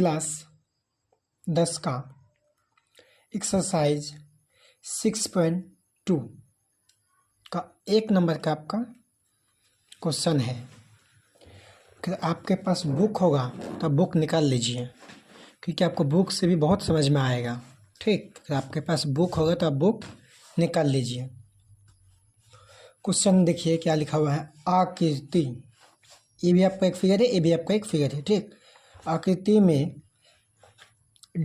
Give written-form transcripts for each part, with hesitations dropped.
Class 10 का exercise 6.2 का 1 number का आपका क्वेश्चन है कि आपके पास बुक होगा तो आप बुक निकाल लीजिए, क्योंकि आपको बुक से भी बहुत समझ में आएगा। ठीक, तो आपके पास बुक होगा तो आप बुक निकाल लीजिए। क्वेश्चन देखिए क्या लिखा हुआ है। आकृति, ये भी आपका एक फिगर है, ये भी आपका एक फिगर है। ठीक, आकृति में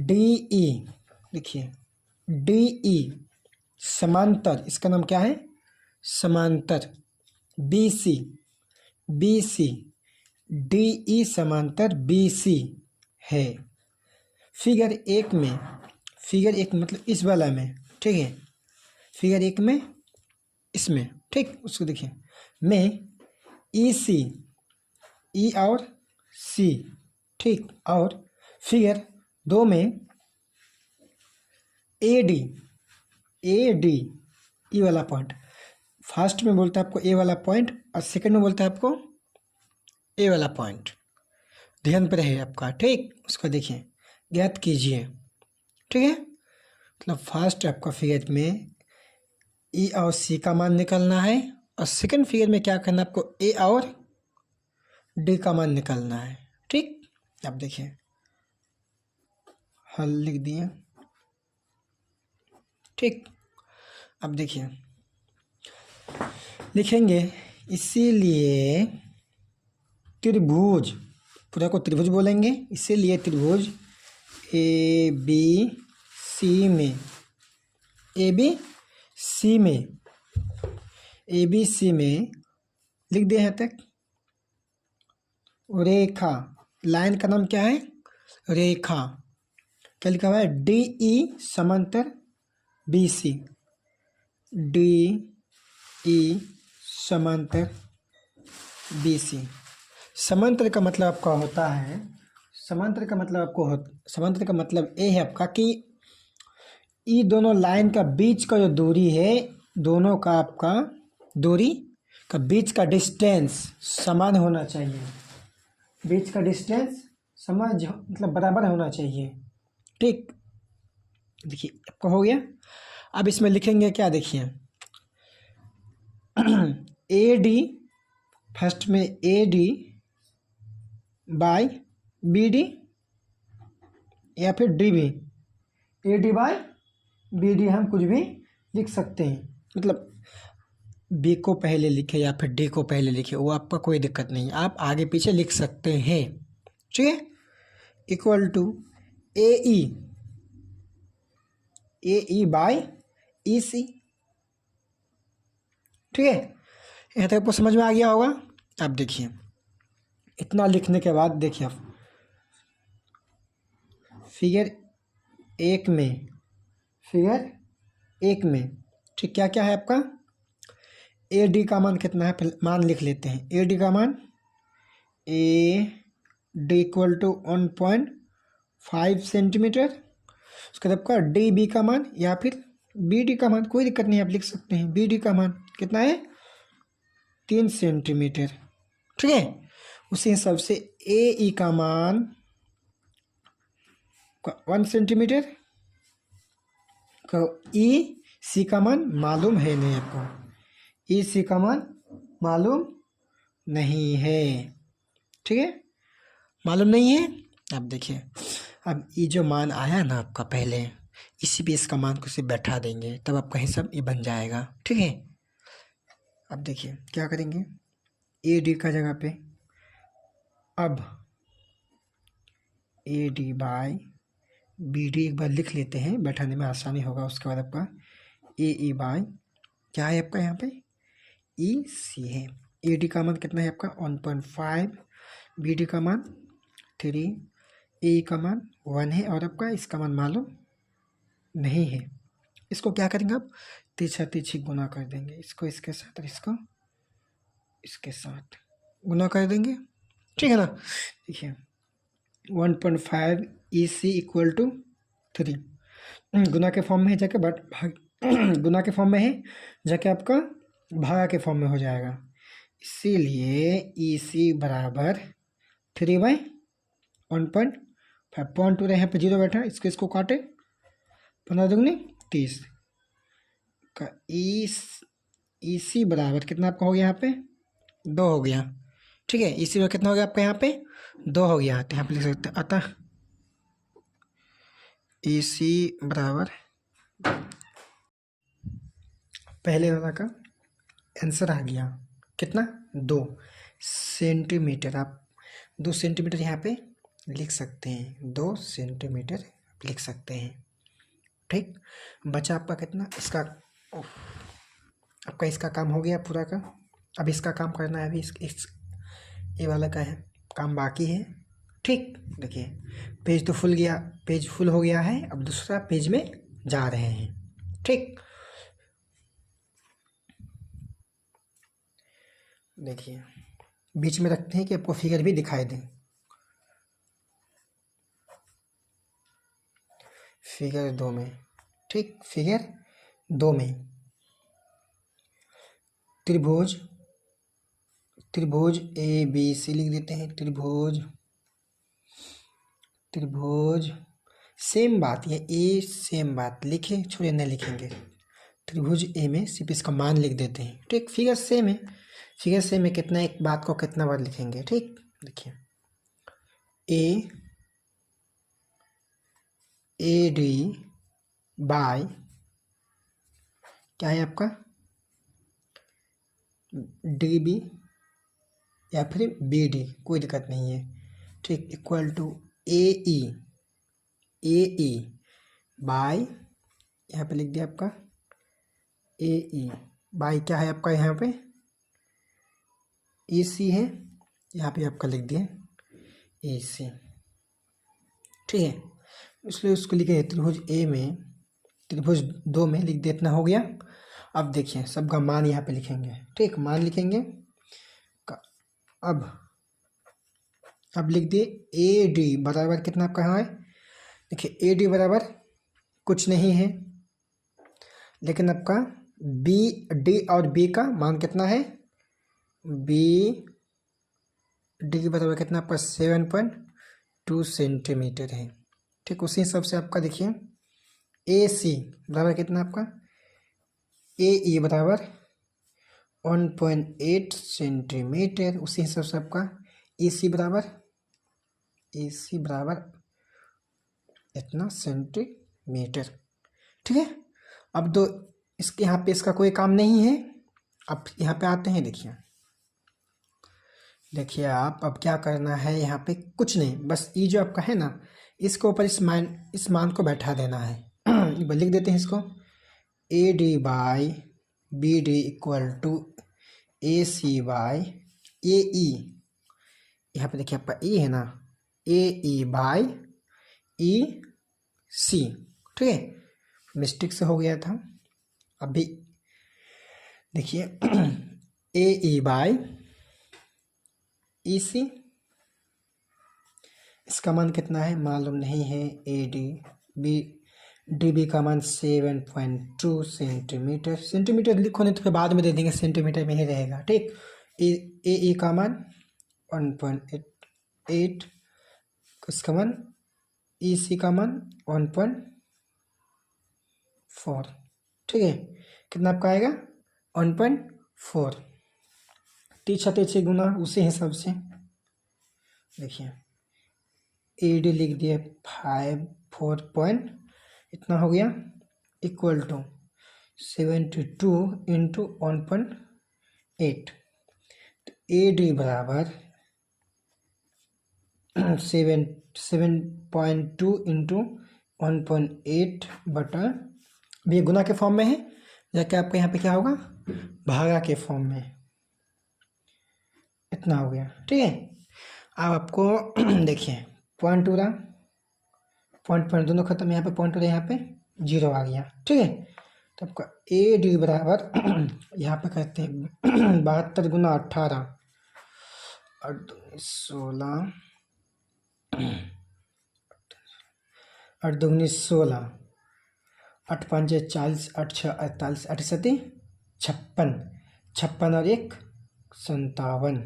DE, देखिए DE समांतर, इसका नाम क्या है, समांतर। BC DE समांतर BC है। फिगर एक में, फिगर एक मतलब इस वाला में, ठीक है, फिगर एक में इसमें, ठीक, उसको देखिए में EC, E और C, ठीक, और फिगर दो में AD E वाला पॉइंट, फर्स्ट में बोलता है आपको ए वाला पॉइंट और सेकंड में बोलता है आपको ए वाला पॉइंट। ध्यान पर रहे आपका, ठीक, उसको देखिए, ज्ञात कीजिए। ठीक है, मतलब फर्स्ट आपका फिगर में ई और सी का मान निकालना है और सेकंड फिगर में क्या करना है आपको, ए और डी का मान निकालना है। ठीक, अब देखिए हल लिख दिए। ठीक, अब देखिए लिखेंगे, इसीलिए त्रिभुज, पूरा को त्रिभुज बोलेंगे, इसीलिए त्रिभुज ABC में, ABC में लिख दिए हैं तक। रेखा, लाइन का नाम क्या है, रेखा। क्या लिखा हुआ है, DE समांतर BC, DE समांतर BC। समांतर का मतलब आपका होता है, समांतर का मतलब समांतर का मतलब ये है आपका कि ये दोनों लाइन का बीच का जो दूरी है, दोनों का आपका दूरी का बीच का डिस्टेंस समान होना चाहिए। बीच का डिस्टेंस मतलब बराबर होना चाहिए। ठीक, देखिए आपका हो गया। अब इसमें लिखेंगे क्या, देखिए AD, फर्स्ट में AD बाय BD या फिर DB, AD बाय BD हम कुछ भी लिख सकते हैं, मतलब B को पहले लिखे या फिर D को पहले लिखे, वो आपका कोई दिक्कत नहीं, आप आगे पीछे लिख सकते हैं। ठीक है, equal to AE by EC। ठीक है, यहाँ तक आपको समझ में आ गया होगा। अब देखिए इतना लिखने के बाद देखिए आप फिगर एक में, ठीक, क्या क्या है आपका, AD का मान कितना है, मान लिख लेते हैं। AD का मान AD इक्वल टू 1.5 सेंटीमीटर। उसके बाद आपका DB का मान या फिर BD का मान, कोई दिक्कत नहीं, आप लिख सकते हैं। BD का मान कितना है, 3 सेंटीमीटर। ठीक है, उसी हिसाब से AE का मान 1 सेंटीमीटर। EC का मान मालूम है नहीं आपको, EC का मान मालूम नहीं है। ठीक है, मालूम नहीं है। अब देखिए, अब ये जो मान आया ना आपका पहले, इसी पे इसका मान को सिर्फ बैठा देंगे, तब आपका हिसाब ये बन जाएगा। ठीक है, अब देखिए क्या करेंगे, AD का जगह पे अब AD बाय BD एक बार लिख लेते हैं, बैठाने में आसानी होगा। उसके बाद आपका AE बाय क्या है आपका, यहाँ पे EC है। AD का मान कितना है आपका 1.5, BD का मान 3, AE का मान 1 है और आपका इसका मान मालूम नहीं है। इसको क्या करेंगे, आप तिरछी गुना कर देंगे, इसको इसके साथ और इसको इसके साथ गुना कर देंगे। ठीक है ना, देखिए 1.5 EC इक्वल टू 3, गुना के फॉर्म में है जाके, बट गुना के फॉर्म में है जाके आपका भागा के फॉर्म में हो जाएगा। इसीलिए EC बराबर 3/1.5 5.2 यहाँ पे 0 बैठा, इसको काटे, 15 दूनी 30 का ई सी बराबर कितना आपका हो गया यहाँ पे 2 हो गया। ठीक है, ई सी बराबर कितना हो गया आपका यहाँ पे 2 हो गया। तो यहाँ पे लिख सकते हैं अतः ई सी बराबर पहले वाला का आंसर आ गया कितना 2 सेंटीमीटर। आप 2 सेंटीमीटर यहाँ पे लिख सकते हैं, 2 सेंटीमीटर लिख सकते हैं। ठीक, बचा आपका कितना, इसका आपका इसका काम हो गया पूरा का। अब इसका काम करना है, अभी ये वाला का है काम बाकी है। ठीक, देखिए पेज तो फुल गया, पेज फुल हो गया है, अब दूसरा पेज में जा रहे हैं। ठीक, देखिए बीच में रखते हैं कि आपको फिगर भी दिखाई दें। फिगर 2 में, ठीक, फिगर 2 में त्रिभुज ए बी सी लिख देते हैं। त्रिभुज सेम बात, ये ए सेम बात लिखे छोड़े नहीं लिखेंगे। त्रिभुज ए में सिर्फ इसका मान लिख देते हैं। ठीक, फिगर सेम है, फिगर सेम में कितना एक बात को कितना बार लिखेंगे। ठीक, देखिए ए डी बाय क्या है आपका डी बी या फिर बी डी, कोई दिक्कत नहीं है। ठीक, equal to A E by, यहाँ पे लिख दिया आपका ए ई बाय क्या है आपका यहाँ पे ए सी है, यहाँ पे आपका लिख दिया ए सी। ठीक है, इसलिए उसको लिखे त्रिभुज ए में, त्रिभुज 2 में लिख दे, इतना हो गया। अब देखिए सबका मान यहाँ पे लिखेंगे। ठीक, मान लिखेंगे। अब लिख दिए ए डी बराबर कितना आपका है। देखिए ए डी बराबर कुछ नहीं है, लेकिन आपका बी डी और बी का मान कितना है, बी डी बराबर कितना आपका 7.2 सेंटीमीटर है। ठीक, उसी हिसाब से आपका देखिए ए सी बराबर कितना आपका ए ई बराबर 1.8 सेंटीमीटर। उसी हिसाब से आपका ए सी बराबर इतना सेंटीमीटर। ठीक है, अब दो इसके यहाँ पे इसका कोई काम नहीं है। अब यहाँ पे आते हैं, देखिए आप अब क्या करना है, यहाँ पे कुछ नहीं, बस ये जो आपका है ना, इसके ऊपर इस मान को बैठा देना है। लिख देते हैं इसको A D by B D equal to A C by A E. यहाँ पे देखिए आपका ए है ना, ए ई बाई ई सी। ठीक है, मिस्टेक से हो गया था। अभी देखिए ए ई बाई ई सी, इसका मान कितना है मालूम नहीं है। ए डी बी का मान 7.2 सेंटीमीटर। सेंटीमीटर लिखो नहीं तो फिर बाद में दे देंगे, सेंटीमीटर में ही रहेगा। ठीक, ए का मान 1.8, इसका मान ई सी का मान 1.4। ठीक है, कितना आपका आएगा 1.4। तीछा तीछे गुना उसी हिसाब से देखिए ए डी लिख दिए 4 पॉइंट इतना हो गया इक्वल टू 72 इंटू 1.8। तो ए डी बराबर 7.2 इंटू 1.8 बटा, ये गुना के फॉर्म में है, जाके आपका यहाँ पे क्या होगा भागा के फॉर्म में, इतना हो गया। ठीक है, अब आपको देखिए पॉइंट हो रहा, पॉइंट दोनों खत्म, यहाँ पे पॉइंट हो रहा, यहाँ पे 0 आ गया। ठीक है, तो आपका ए डी बराबर यहाँ पे कहते हैं 72 गुना 18 और 16 8 दूनी 16 8 5 40 8 6 48 8 7 56 56 और 1 57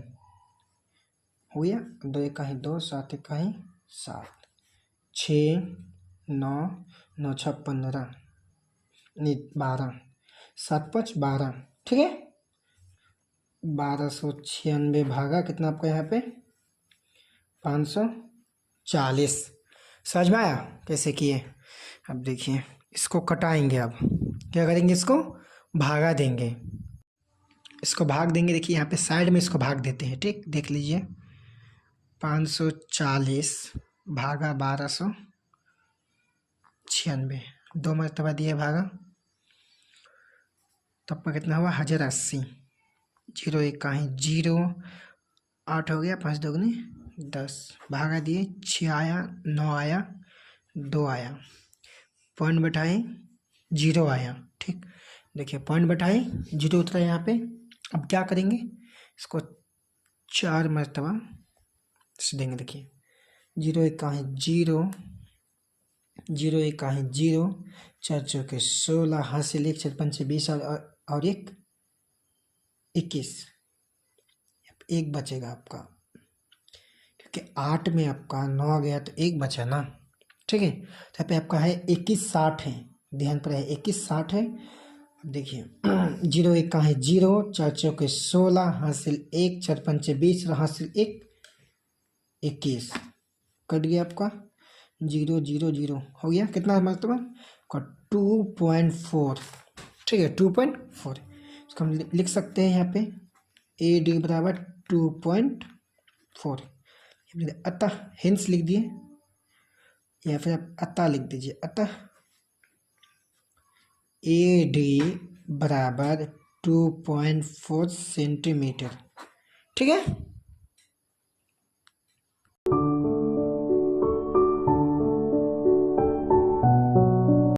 हो गया। 2 1 2 7 1 7। 6 9 9 6 15 नहीं 12 7 5 12 ठीक है। 1296 भागा कितना आपका यहाँ पे 540। समझ में आया कैसे किए। अब देखिए इसको कटाएंगे। अब क्या करेंगे, इसको भागा देंगे, इसको भाग देंगे। देखिए यहाँ पे साइड में इसको भाग देते हैं, ठीक देख लीजिए। 540 भागा 1296, 2 मरतबा दिए भागा, तब का कितना हुआ 1080। 0 1 का ही 0, 8 हो गया, 5 दोगुनी 10, भागा दिए 6 आया, 9 आया, 2 आया, पॉइंट बैठाए 0 आया, ठीक। देखिए पॉइंट बैठाए 0 उतरा यहाँ पे। अब क्या करेंगे, इसको 4 मरतबा से देंगे। देखिए 0 1 का ही 0, 0 1 का ही 0, 4 चौके 16, हासिल 1 4 5 20 और 1 21, 1 बचेगा आपका, क्योंकि 8 में आपका 9 गया तो 1 बचा ना, ठीक है। तो यहाँ पे आपका है 2160 है, ध्यान पर है 2160 है। देखिए 0 1 का है 0, 4 चौके 16, हासिल 1 4 5 20 और हासिल 1 21, कट गया आपका 0 0 0 हो गया। कितना मतलब का 2.4, ठीक है 2.4। इसको हम लिख सकते हैं यहाँ पे AD बराबर 2.4। अतः हिंस लिख दिए या फिर आप अतः लिख दीजिए। अतः AD बराबर 2.4 सेंटीमीटर, ठीक है।